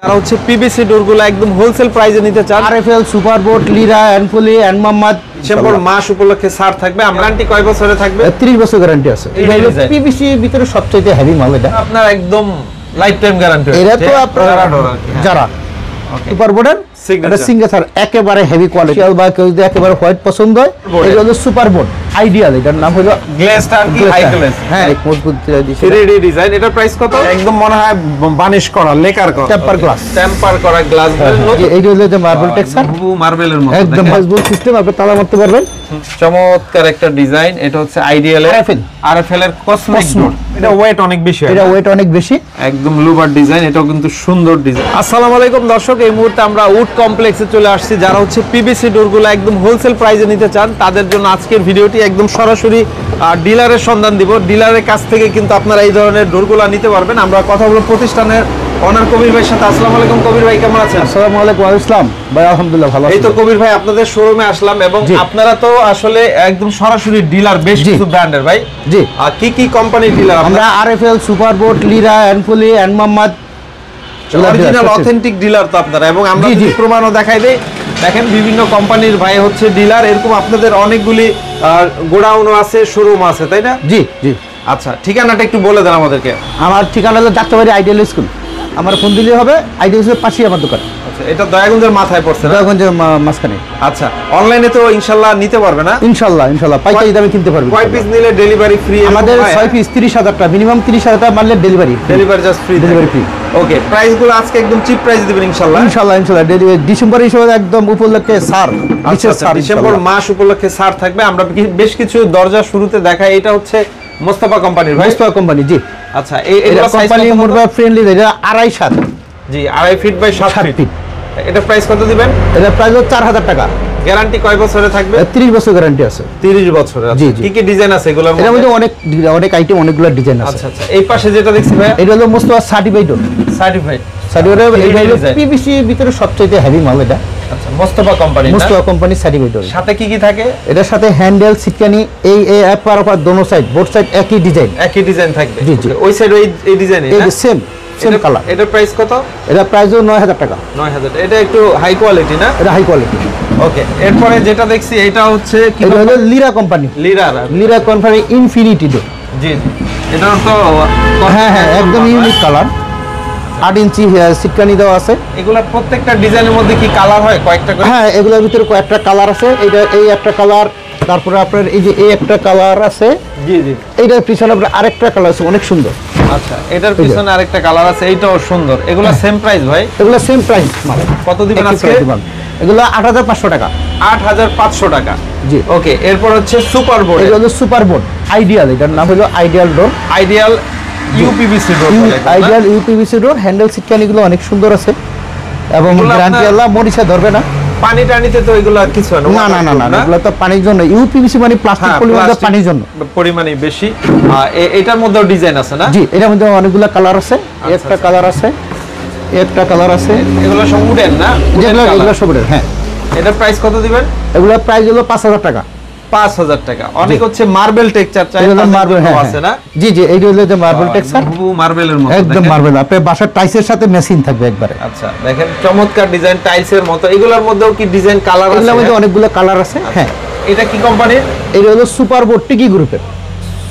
তারা হচ্ছে পিভিসি ডোরগুলো একদম হোলসেল প্রাইসে নিতে চান। আরএফএল, সুপারবোট, লিরা, এনফুলি, এনমাম্মাদ। ডিসেম্বর মাস উপলক্ষে ছাড় থাকবে। গ্যারান্টি কয় বছরে থাকবে? 30 বছর গ্যারান্টি আছে। এটা পিভিসি ভিতরে সবচেয়ে হেভি মাল এটা। আপনার একদম লাইফ টাইম গ্যারান্টি। এটা তো আপনারা যারা সুপারবোটের এটা সিগনেচার একেবারে হেভি কোয়ালিটি। বা কেউ যদি একেবারে হোয়াইট পছন্দ হয়, এটা হলো সুপারবোট আইডিয়াল। এটার নাম হলো গ্লেজ টার্কি হাই গ্লেজ। হ্যাঁ, মজবুত দিছে 3D ডিজাইন। এটার প্রাইস কত? একদম মনে হয় বানিশ করা, লেকার করা, টেম্পার গ্লাস, টেম্পার করা গ্লাস। এইটা হলো যে মার্বেল টেক্সচার, মার্বেলের মতো একদম মজবুত সিস্টেম। আপনি তালা মারতে পারবেন। চমৎকার একটা ডিজাইন। এটা হচ্ছে আইডিয়াল আরএফএল এর কসমিক ডোর। এটা ওয়েট অনেক বেশি। এটা ওয়েট অনেক বেশি, একদম লুবার ডিজাইন। এটাও কিন্তু সুন্দর ডিজাইন। আসসালামু আলাইকুম দর্শক, এই মুহূর্তে আমরা উড কমপ্লেক্সে চলে আসছি। যারা হচ্ছে পিভিসি ডোরগুলো একদম হোলসেল প্রাইসে নিতে চান, তাদের জন্য আজকের ভিডিওটি একদম সরাসরি ডিলারের সন্ধান দিব। ডিলারের কাছ থেকে কিন্তু আপনারা এই ধরনের ডোরগুলো নিতে পারবেন। আমরা কথা বলবো প্রতিষ্ঠানের অনার কবির ভাইয়ের সাথে। আসসালামু আলাইকুম কবির ভাই, কেমন আছেন? আসসালামু আলাইকুম। ওয়া আলাইকুম আসসালাম ভাই, আলহামদুলিল্লাহ ভালো আছি। এই তো কবির ভাই, আপনাদের শোরুমে আসলাম এবং আপনারা তো আসলে একদম সরাসরি ডিলার, বেশ কিছু ব্র্যান্ডের ভাই। জি, কি কি কোম্পানির ডিলার? আমরা RFL, সুপারবোট, Lira, এনফুলি, এনমাম্মাদ, original authentic dealer তো আপনারা। এবং আমরা যদি প্রমাণও দেখাই দেই, দেখেন বিভিন্ন কোম্পানির ভাই হচ্ছে ডিলার। এরকম আপনাদের অনেকগুলি গোডাউনও আছে, শোরুম আছে, তাই না? জি জি। আচ্ছা, ঠিকানাটা একটু বলে দেন আমাদেরকে। আমার ঠিকানা হলো যাত্রাবাড়ি আইডিয়াল স্কুল। আমার ফোন দিলে হবে। আইডিয়াল স্কুলের পাশেই আমার দোকান। আচ্ছা, এটা দয়াগঞ্জের মাথায় পড়ছে না? দয়াগঞ্জের মাঝখানে। আচ্ছা, অনলাইনে তো ইনশাআল্লাহ নিতে পারবে না? ইনশাআল্লাহ ইনশাআল্লাহ পাইকারি দামে কিনতে পারবে। কয় পিস নিলে ডেলিভারি ফ্রি? আমাদের 6 পিস 30,000 টাকা, মিনিমাম 30,000 টাকা মারলে delivery just free. Delivery free. Okay, প্রাইসগুলো আজকে একদম চিপ প্রাইস দিবেন ইনশাআল্লাহ। ইনশাআল্লাহ ইনশাআল্লাহ ডেলিভারি ডিসেম্বর হিসেবে একদম উপলক্ষে ছাড়। আচ্ছা, ডিসেম্বর মাস উপলক্ষে ছাড় থাকবে। আমরা বেশ কিছু দরজা শুরুতে দেখাই। এটা হচ্ছে মোস্তফা কোম্পানির ভাই। মোস্তফা কোম্পানি, জি। আচ্ছা, এই কোম্পানি মুরবা ফ্রেন্ডলি। এটা 2.5 জি, 2.5 ফিট বাই 7 ফিট। এটা প্রাইস কত দিবেন? এটা প্রাইস 4,000 টাকা। গ্যারান্টি কয় বছরে থাকবে? 30 বছর গ্যারান্টি আছে। 30 বছরে। জি জি। কি কি ডিজাইন আছে এগুলোর মধ্যে? এর মধ্যে অনেক আইটেম, অনেকগুলো ডিজাইন আছে। আচ্ছা আচ্ছা, এই পাশে যেটা দেখছি ভাই, এটা হলো মোস্তফা সার্টিফাইড। সার্টিফাইড পিভিসি ভিতরে সবচেয়ে হেভি মাল এটা। আচ্ছা, Mostafa company. Mostafa company certified. সাথে কি কি থাকে? এটার সাথে হ্যান্ডেল, সিটকানি, এই অ্যাপার অপার দোনো সাইড, বোথ সাইড একই ডিজাইন। একই ডিজাইন থাকবে। জি জি। ওই সাইড এই ডিজাইন এই সেম কালার। এটার প্রাইস কত? এটা প্রাইস 9,000 টাকা। 9,000। এটা একটু হাই কোয়ালিটি না? এটা হাই কোয়ালিটি। ওকে, এরপরে যেটা দেখছি এটা হচ্ছে কি? এটা হলো Lira company. Lira company infinity ডোর। জি জি। এটা তো হ্যাঁ হ্যাঁ, একদম ইউনিক কালার। 8 ইঞ্চি সিটকানি দেওয়া আছে। এগুলোর প্রত্যেকটা ডিজাইনের মধ্যে কি কালার হয়? কয়েকটা করে? হ্যাঁ, এগুলোর ভিতরে কয়েকটা কালার আছে। এটা এই একটা কালার, তারপরে আপনার এই যে এই একটা কালার আছে। জি জি। এইটার পিছনে আপনার আরেকটা কালার আছে, অনেক সুন্দর। আচ্ছা, এটার পিছনে আরেকটা কালার আছে, এইটাও সুন্দর। এগুলো সেম প্রাইস ভাই? এগুলো সেম প্রাইস। কত দিবেন আজকে? এগুলো 8,500 টাকা। 8,500 টাকা। জি। ওকে, এরপর হচ্ছে সুপারবোর্ড। এটা হলো সুপারবোর্ড আইডিয়াল। এটার নাম হলো ideal door. Ideal UPVC door. Ideal UPVC door. Handle সিটকানিগুলো অনেক সুন্দর আছে এবং গ্যারান্টি আল্লাহ মরিচা ধরবে না। পানি টানিতে তো এগুলো কিছু হয় না? না না না, এগুলো তো পানির জন্য। ইউপিভিসি মানে প্লাস্টিক পরিমাণে পানির জন্য পরিমাণে বেশি। এটার মধ্যেও ডিজাইন আছে না? জি, এটার মধ্যে অনেকগুলো কালার আছে। একটা কালার আছে, একটা কালার আছে। এগুলো সব উডেন না? এগুলো সব উডেন। হ্যাঁ। এটার প্রাইস কত দিবেন? এগুলোর প্রাইস হলো 5,000 টাকা। 5,000 টাকা। অনেক হচ্ছে মার্বেল টেক্সচার চাই, মার্বেল আছে না? জি জি, এইটা হলো যে মার্বেল টেক্সচার, মার্বেলের মতো একদম মার্বেল। আপনার বাসার টাইলসের সাথে ম্যাচিং থাকবে একবারে। আচ্ছা, দেখেন চমৎকার ডিজাইন, টাইলসের মতো। এগুলোর মধ্যেও কি ডিজাইন কালার আছে? এগুলোর মধ্যে অনেকগুলো কালার আছে। হ্যাঁ। এটা কি কোম্পানির? এটা হলো সুপারবোর্ড টিকি গ্রুপের।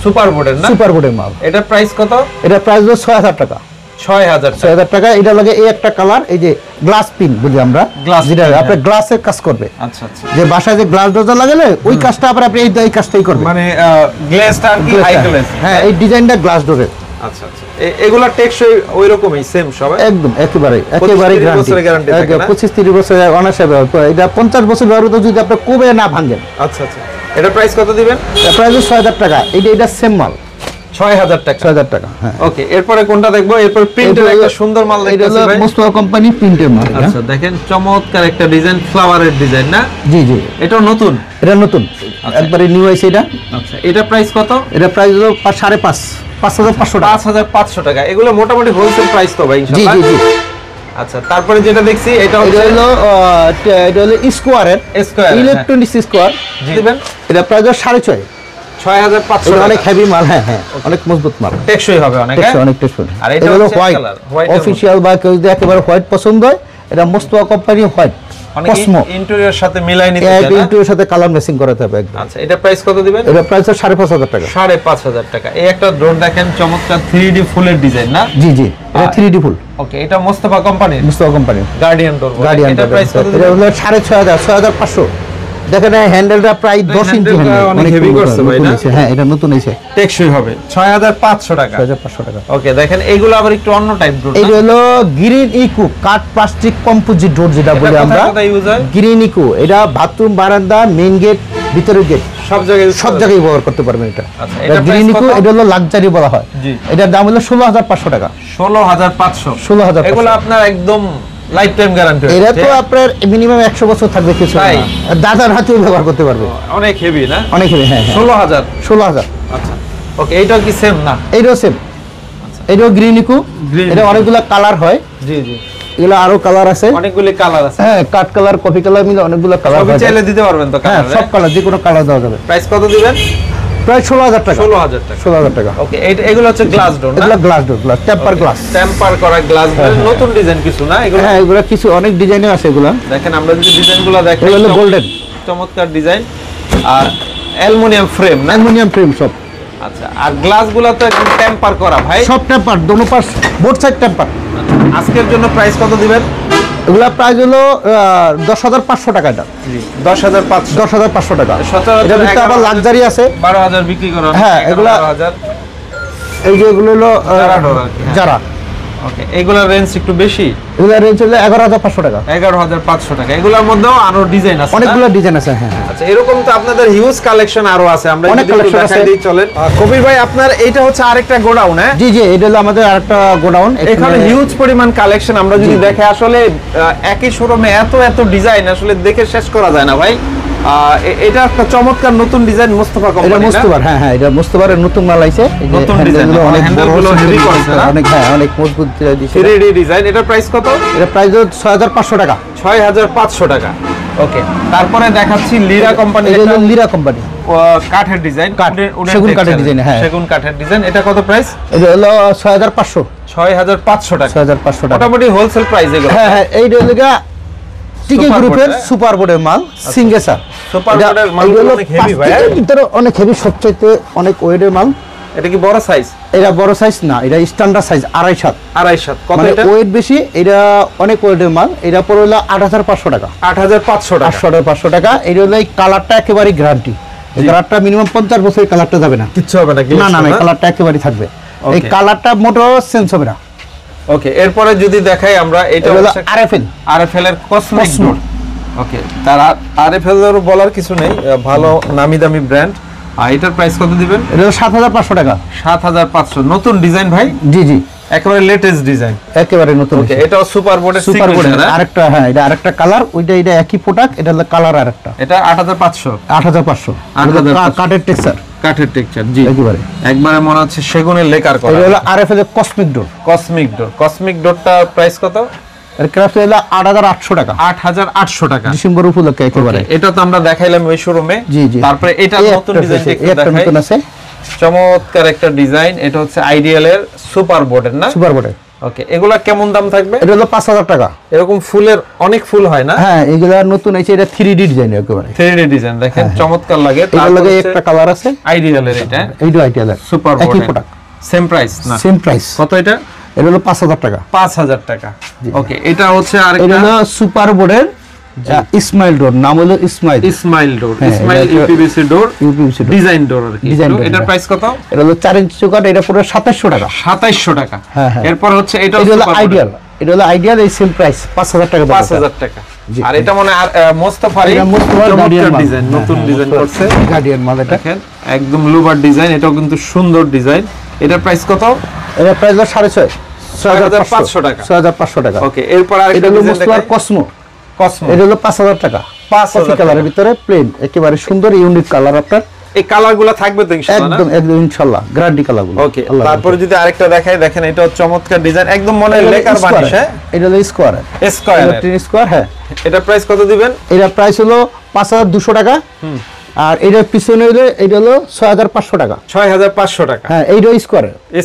সুপারবোর্ডের না? সুপারবোর্ডের মাল। এটা প্রাইস কত? এটা প্রাইস হলো 6,000 টাকা। 6,000 টাকা। এটা লাগে এই একটা কালার, এই যে গ্লাস পিন বলি আমরা, যেটা আপনার গ্লাসের কাজ করবে। আচ্ছা আচ্ছা। যে বাসায় যে গ্লাস দরজা লাগালে ওই কাজটা আবার আপনি এই কাজটাই করবেন, মানে গ্লেজ টার্কি হাই গ্লেজ। হ্যাঁ, এই ডিজাইনটা গ্লাস ডোরের। আচ্ছা আচ্ছা। এগুলা টেকসই ওই রকমই সেম সব? একদম একেবারে গ্যারান্টি। 25-30 বছর অনায়াসে ব্যবহার করে। এটা 50 বছর ব্যবহার তো যদি আপনি কোবে না ভাঙেন। আচ্ছা আচ্ছা। এটা প্রাইস কত দিবেন? প্রাইস 6,000 টাকা। এটা সেম মাল। 6,000 টাকা। 6,000 টাকা। হ্যাঁ। ওকে, এরপরে কোনটা দেখবো? এরপর প্রিন্টের একটা সুন্দর মাল দেখতেছি ভাই। মোস্তফা কোম্পানি প্রিন্টের মাল। আচ্ছা, দেখেন চমৎকার একটা ডিজাইন, ফ্লাওয়ারের ডিজাইন না? জি জি। এটা নতুন? এটা নতুন, একবারে নিউ আইছে এটা। আচ্ছা, এটা প্রাইস কত? এটা প্রাইস হলো 5,500 টাকা। 5,500 টাকা। এগুলো মোটামুটি হোলসেল প্রাইস তো ভাই ইনশাআল্লাহ? জি জি জি। আচ্ছা, তারপরে যেটা দেখছি এটা হলো স্কোয়ারের ইলেকট্রনিক্স স্কোয়ার দিবেন। এটা প্রাইস 6,500। 6500 এটা অনেক হেভি মাল, হ্যাঁ হ্যাঁ, অনেক মজবুত মাল, টেকসই হবে অনেক, টেকসই, অনেক টেকসই। আর এটা হলো হচ্ছে হোয়াইট হোয়াইট অফিশিয়াল, বা কেউ যদি একেবারে হোয়াইট পছন্দ হয়, এটা Mostafa company white Cosmo, interior সাথে মিলাই নিতে চায়, চায় না, ইন্টেরিয়র সাথে কালার ম্যাচিং করাতে হবে একদম। আচ্ছা, এটা প্রাইস কত দিবেন? এটা প্রাইস 5500 টাকা। 5500 টাকা। এই একটা ডোর দেখেন, চমৎকার 3D ফুলের ডিজাইন না? জি জি, এটা 3D ফুল। ওকে, এটা মোস্তফা কোম্পানির, মোস্তফা কোম্পানি গার্ডিয়ান ডোর। গার্ডিয়ান। এটা প্রাইস কত এটা দিবেন? হলো 6500, 6500। দেখেন হ্যান্ডেলটা প্রায় 10 ইঞ্চি হ্যান্ডেল, অনেক হেভি করছে ভাই না? হ্যাঁ, এটা নতুন এসে, টেকসই হবে। 6500 টাকা। 6500 টাকা। ওকে, দেখেন এগুলো আবার একটু অন্য টাইপ ডোর। এই হলো গ্রিন ইকো কাঠ প্লাস্টিক কম্পোজিট ডোর, যেটা বলি আমরা ইউজ হয় গ্রিন ইকো। এটা বাথরুম, বারান্দা, মেইন গেট, ভিতরের গেট, সব জায়গায় সব জায়গায় ব্যবহার করতে পারবেন এটা। আচ্ছা, এটা গ্রিন ইকো, এটা হলো লাক্সারি বলা হয়। জি। এটার দাম হলো 16500 টাকা। 16500। 16500। এগুলো আপনার একদম লাইফ টাইম গ্যারান্টি। এটা তো আপনার মিনিমাম 100 বছর থাকবে, কিছু তাই? না। দাদার হাতেও ব্যবহার করতে পারবে। অনেক হেভি না? অনেক হেভি, হ্যাঁ হ্যাঁ। 16000। 16000। আচ্ছা, ওকে, এইটাও কি সেম না? এইটাও সেম, এটাও গ্রিন ইকো। Green এটা Eco। অনেকগুলো কালার হয়, জি জি, এগুলো আরো কালার আছে, অনেকগুলি কালার আছে। হ্যাঁ, কাঠ কালার, কফি কালার মিলে অনেকগুলো কালার সবই হয়। চাইলে দিতে পারবেন তো হ্যাঁ, কালার? সব কালার, যে কোনো কালার দেওয়া যাবে। প্রাইস কত দিবেন? প্রায় 16000 টাকা। 16000 টাকা। 16000 টাকা। ওকে, এগুলো হচ্ছে গ্লাস ডোর না? এগুলো glass door, glass temper glass. Temper করা গ্লাস ডোর, নতুন ডিজাইন কিছু না এগুলো? হ্যাঁ, এগুলো কিছু অনেক ডিজাইনের আছে এগুলো। দেখেন, আমরা যদি ডিজাইনগুলো দেখি, এগুলো গোল্ডেন, চমৎকার ডিজাইন, আর অ্যালুমিনিয়াম ফ্রেম না? অ্যালুমিনিয়াম ফ্রেম সব। আচ্ছা, আর গ্লাসগুলো তো একদম টেম্পার করা ভাই। সব টেম্পার, দোনো পাশ, বোথ সাইড টেম্পার। আজকের জন্য প্রাইস কত দিবেন? এগুলা প্রাইস হলো 10500 টাকা। এটা 10500। 10500 টাকা। সচরাচর এটা ভিতরে আবার লাক্সারি আছে। 12000 বিক্রি করা হয়। হ্যাঁ, এগুলা 12000। এই যে এগুলো হলো যারা ডোর আর কি, হ্যাঁ। যারা, ওকে, এগুলোর রেঞ্জ একটু বেশি। এগুলা রেঞ্জ হলো 11500 টাকা। 11500 টাকা। এগুলোর মধ্যেও আরো ডিজাইন আছে না? অনেকগুলো ডিজাইন আছে, হ্যাঁ হ্যাঁ। আচ্ছা, এরকম তো আপনাদের হিউজ কালেকশন আরো আছে, আমরা অনেক যদি একটু collection দেখাই আছে। দিই চলেন। কবির ভাই, আপনার এইটা হচ্ছে আরেকটা গোডাউন, হ্যাঁ? জি জি, এটা হলো আমাদের আরেকটা গোডাউন। এখানে হিউজ পরিমাণ কালেকশন, আমরা যদি দেখে আসলে একই শোরুমে এত এত ডিজাইন আসলে দেখে শেষ করা যায় না ভাই। এটা একটা চমৎকার নতুন ডিজাইন, মোস্তফা এটা কোম্পানি। মোস্তফার, হ্যাঁ হ্যাঁ, এটা মোস্তফার নতুন মাল আইছে। এই যে নতুন হ্যান্ডেলগুলো ডিজাইন, অনেক বড়, হ্যান্ডেলগুলো হেভি করছে না? অনেক, হ্যাঁ, অনেক মজবুত দিছে। 3D design. এটার প্রাইস কত? এটা প্রাইস হলো 6500 টাকা। 6500 টাকা। ওকে, তারপরে দেখাচ্ছি লিরা কোম্পানি। এটা হলো লিরা কোম্পানি, কাঠের ডিজাইন, কাঠ, সেগুন কাঠের ডিজাইন, হ্যাঁ। সেগুন কাঠের ডিজাইন। এটা কত প্রাইস? এটা হলো 6500। 6500 টাকা। 6500 টাকা। মোটামুটি হোলসেল প্রাইস এগুলো। হ্যাঁ হ্যাঁ, এইটা হলো টিকে Super গ্রুপের board, সুপার বোর্ডের মাল, সিঙ্গেসা। সুপার বোর্ডের মালগুলো অনেক হেভি ভাই। এর ভিতরে অনেক হেভি, সবচাইতে অনেক ওয়েটের মাল। এটা কি বড় সাইজ? এটা বড় সাইজ না, এটা স্ট্যান্ডার্ড সাইজ 2.5 2.5 কত মানে এটা? ওয়েট বেশি, এটা অনেক ওয়েটের মাল। এটা পড়ে হলো 8500 টাকা। 8500 টাকা। 8500 টাকা। এটা হলো এই কালারটা একেবারে গ্যারান্টি। এই কালারটা মিনিমাম 50 বছর কালারটা যাবে না, কিচ্ছু হবে না? না না, এই কালারটা একেবারে থাকবে। এই Okay. কালারটা মোটো চেঞ্জ হবে না। ওকে, এরপরে যদি দেখাই আমরা, এটা এটা হলো হচ্ছে আরএফএল। আরএফএল এর কসমিক Cosmo। ডোর। ওকে, তার আরএফএল এর বলার কিছু নেই, ভালো নামি দামি ব্র্যান্ড। আর এটার প্রাইস কত দিবেন? এটা হলো 7500 টাকা। 7500। নতুন ডিজাইন ভাই, জি জি, একেবারে লেটেস্ট ডিজাইন। একেবারে নতুন। ওকে, এটাও সুপার বোর্ডের সুপার বোর্ড সিগনেচার। আরেকটা, হ্যাঁ, এটা আরেকটা কালার, ওইটা এটা একই প্রোডাক্ট, এটা হলো কালার আরেকটা। এটা 8500। 8500। 8500 কাঠের টেক্সচার কাঠের টেক্সচার। জি, একেবারে। একবারে মনে হচ্ছে সেগুনের লেকার করা। এটা হলো আরএফএল এর কসমিক ডোর। কসমিক ডোর। কসমিক ডোরটার প্রাইস কত? এর ক্রাফট হলো 8800 টাকা। 8800 টাকা। ডিসেম্বর উপলক্ষে একেবারে। এটা তো আমরা দেখাইলাম ওই শোরুমে। জি জি। তারপরে এটা এই নতুন একটা ডিজাইন আছে, একটু এই একটা দেখাই। নতুন আছে, চমৎকার একটা ডিজাইন। এটা হচ্ছে আইডিয়াল এর সুপার বোর্ডের না? সুপার বোর্ডের। ওকে, এগুলা কেমন দাম থাকবে? এটা হলো 5000 টাকা। এরকম ফুলের অনেক ফুল হয় না? হ্যাঁ, এগুলা নতুন আছে, এটা 3D ডিজাইন একেবারে। 3D ডিজাইন দেখেন, চমৎকার লাগে। এটার লগে একটা কালার আছে, আইডিয়াল এর এটা এইটা আইডিয়াল সুপার একই বোর্ড। প্রোডাক্ট, সেম প্রাইস না? Same price. কত এটা? এটা হলো 5000 টাকা। 5000 টাকা। ওকে, এটা হচ্ছে এটা আরেকটা হলো সুপার বোর্ডের ইসমাইল ডোর, নাম হলো ইসমাইল। ইসমাইল ডোর। হ্যাঁ, ইসমাইল এটা UPVC door, UPVC door, design door আর কি। ডিজাইন ডোর, এটার হ্যাঁ। প্রাইস কত? এটা হলো 4 ইঞ্চি চৌকাঠ, এটা পুরো 2700 টাকা। 2700 টাকা। হ্যাঁ, হ্যাঁ। এরপর হচ্ছে এটা এটা হলো সুপার আইডিয়াল, এটা হলো আইডিয়াল, এই সেম প্রাইস 5000 টাকা। 5000 টাকা। জি। আর এটা মনে আর মোস্তফার এটা মোস্তফার গার্ডিয়ান মাল। ডিজাইন, নতুন ডিজাইন করছে। গার্ডিয়ান মাল এটা। দেখেন, একদম লুবার ডিজাইন, এটাও কিন্তু সুন্দর ডিজাইন। এটার প্রাইস কত? এটা প্রাইস হলো 6500, 6500 টাকা। 6500 টাকা। ওকে, এরপর এটা আরেকটা হলো ডিজাইন মোস্তফার দেখাই। কসমো। কসমো। এটা হলো 5000 টাকা। 5000 কফি কালারের ভিতরে প্লেন, একেবারে সুন্দর ইউনিক কালার আপনার। এই কালারগুলো থাকবে তো ইনশাআল্লাহ না? একদম একদম ইনশাআল্লাহ, গ্যারান্টি কালারগুলো। ওকে, তারপরে যদি আরেকটা দেখাই, দেখেন এটাও চমৎকার ডিজাইন, একদম মনে লেকার বানিশ। হ্যাঁ, এটা হলো স্কয়ার, স্কয়ার। এটা 3 স্কয়ার। হ্যাঁ, এটা প্রাইস কত দিবেন? এটা প্রাইস হলো 5200 টাকা। আর এটার পিছনে হলো এটা হলো 6500 টাকা। 6500 টাকা। হ্যাঁ এইটা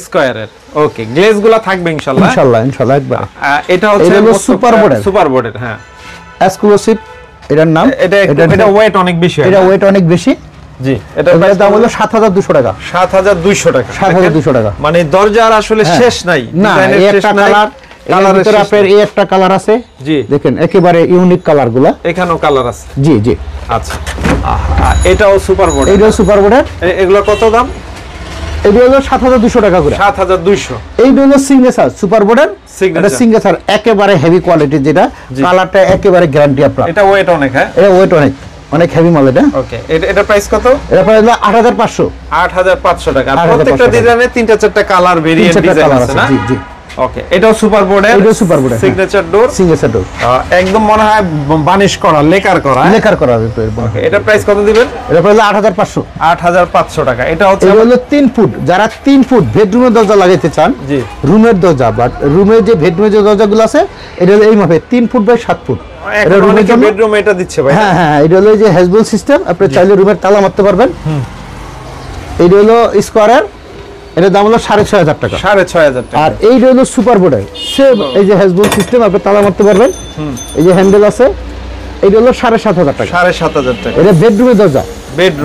স্কয়ারের। ওকে, গ্লেজগুলো থাকবে ইনশাআল্লাহ। ইনশাআল্লাহ একবার। এটা হচ্ছে সুপার বোর্ডের হ্যাঁ এক্সক্লুসিভ এটার নাম। এটা ওয়েট অনেক বেশি। এটা ওয়েট অনেক বেশি। জি, এটার দাম হলো 7200 টাকা। 7200 টাকা। 7200 টাকা। মানে দরজার আসলে শেষ নাই। না, একটা কালার কালারের ভিতরে আপনার এই একটা কালার আছে। জি, দেখেন একেবারে ইউনিক কালারগুলো। এখানেও কালার আছে। জি জি। আচ্ছা, এটাও সুপার বোর্ড। এটাও সুপার বোর্ডের। এগুলো কত দাম? এটা হলো 7200 টাকা করে। 7200। এইটা হলো সিগনেচার সুপার বোর্ডের। এটা সিগনেচার একেবারে হেভি কোয়ালিটি, যেটা কালারটা একেবারে গ্যারান্টি আপনার। এটা ওয়েট অনেক। হ্যাঁ, এটা ওয়েট অনেক হেভি মাল এটা। ওকে, এটা প্রাইস কত? এটা প্রাইস 8500। 8500 টাকা। প্রত্যেকটা ডিজাইনে 3-4টা কালার ভেরিয়েন্ট ডিজাইন আছে না? জি জি। ওকে, এটাও সুপার বোর্ডের। এটাও সুপার বোর্ডের সিগনেচার ডোর। একদম মনে হয় বানিশ করা, লেকার করা। ওকে, এটা প্রাইস কত দিবেন? এটা প্রাইস 8500। 8500 টাকা। এটা হচ্ছে 3 ফুট। যারা 3 ফুট বেডরুমের দরজা লাগাইতে চান, জি, রুমের দরজা, বাট রুমের যে বেডরুমের যে দরজাগুলো আছে এটা হলো এই মাপে 3 ফুট বাই 7 ফুট। এটা রুমের জন্য বেডরুম এটা দিচ্ছে ভাই। হ্যাঁ হ্যাঁ, এটা হলো যে হ্যাজবল সিস্টেম। আপনি চাইলে রুমের তালা মারতে পারবেন। এটা হলো স্কয়ারের। এটার দাম হলো 6500 টাকা। 6500 টাকা। আর এইটা হলো সুপার বোর্ডের। সেম এই যে হ্যাজবল সিস্টেম, আপনি তালা মারতে পারবেন। এই যে হ্যান্ডেল আছে। এইটা হলো 7500 টাকা। 7500 টাকা। এটা বেডরুমের দরজা।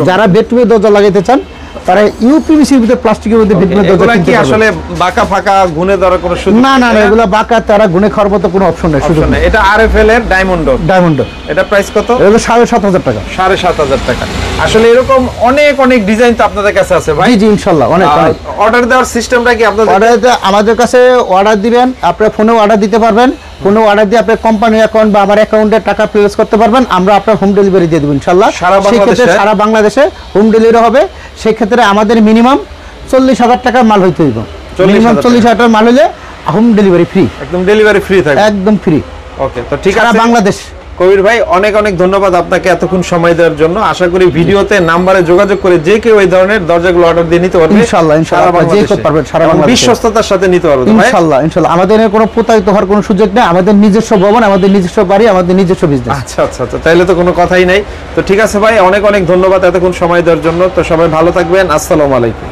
যারা বেডরুমের দরজা লাগাইতে চান তারা ইউপিভিসির ভিতরে প্লাস্টিকের মধ্যে বেডরুমের দরজা কিনতে পারবেন। আসলে বাঁকা ফাঁকা গুণে দেওয়ার কোনো সুযোগ না না, এগুলা বাঁকা তারা গুণে খাওয়ার মতো কোনো অপশন নেই। শুধু এটা আরএফএল এর ডায়মন্ড। এটা প্রাইস কত? এটা হলো 7500 টাকা। 7500 টাকা। আসলে এরকম অনেক ডিজাইন তো আপনাদের কাছে আছে ভাই? জি ইনশাআল্লাহ। অনেক অর্ডার দেওয়ার সিস্টেমটা কি আপনাদের? আমাদের কাছে অর্ডার দিবেন, আপনি ফোনেও অর্ডার দিতে পারবেন। ফোনে অর্ডার দিয়ে আপনার কোম্পানি অ্যাকাউন্ট বা আমার অ্যাকাউন্টে টাকা প্লেস করতে পারবেন। আমরা আপনার হোম ডেলিভারি দিয়ে দেব ইনশাআল্লাহ। সারা বাংলাদেশে হোম ডেলিভারি হবে। সেই ক্ষেত্রে আমাদের মিনিমাম 40000 টাকার মাল হইতে হইব। মিনিমাম 40000 টাকার মাল হলে হোম ডেলিভারি ফ্রি। একদম ডেলিভারি ফ্রি থাকবে। একদম ফ্রি। ওকে, তো ঠিক আছে। সারা বাংলাদেশ। কবির ভাই, অনেক ধন্যবাদ আপনাকে এতক্ষণ সময় দেওয়ার জন্য। আশা করি ভিডিওতে নাম্বারে যোগাযোগ করে যে কেউ এই ধরনের দরজাগুলো অর্ডার দিয়ে নিতে পারবে ইনশাআল্লাহ। যে কেউ পারবেন সারা বাংলাদেশে বিশ্বস্ততার সাথে নিতে পারবে ইনশাআল্লাহ। আমাদের কোনো প্রতারিত হওয়ার কোনো সুযোগ নেই। আমাদের নিজস্ব ভবন, আমাদের নিজস্ব বাড়ি, আমাদের নিজস্ব বিজনেস। আচ্ছা, তাইলে তো কোনো কথাই নাই। তো ঠিক আছে ভাই, অনেক ধন্যবাদ এতক্ষণ সময় দেওয়ার জন্য। তো সবাই ভালো থাকবেন। আসসালামু আলাইকুম।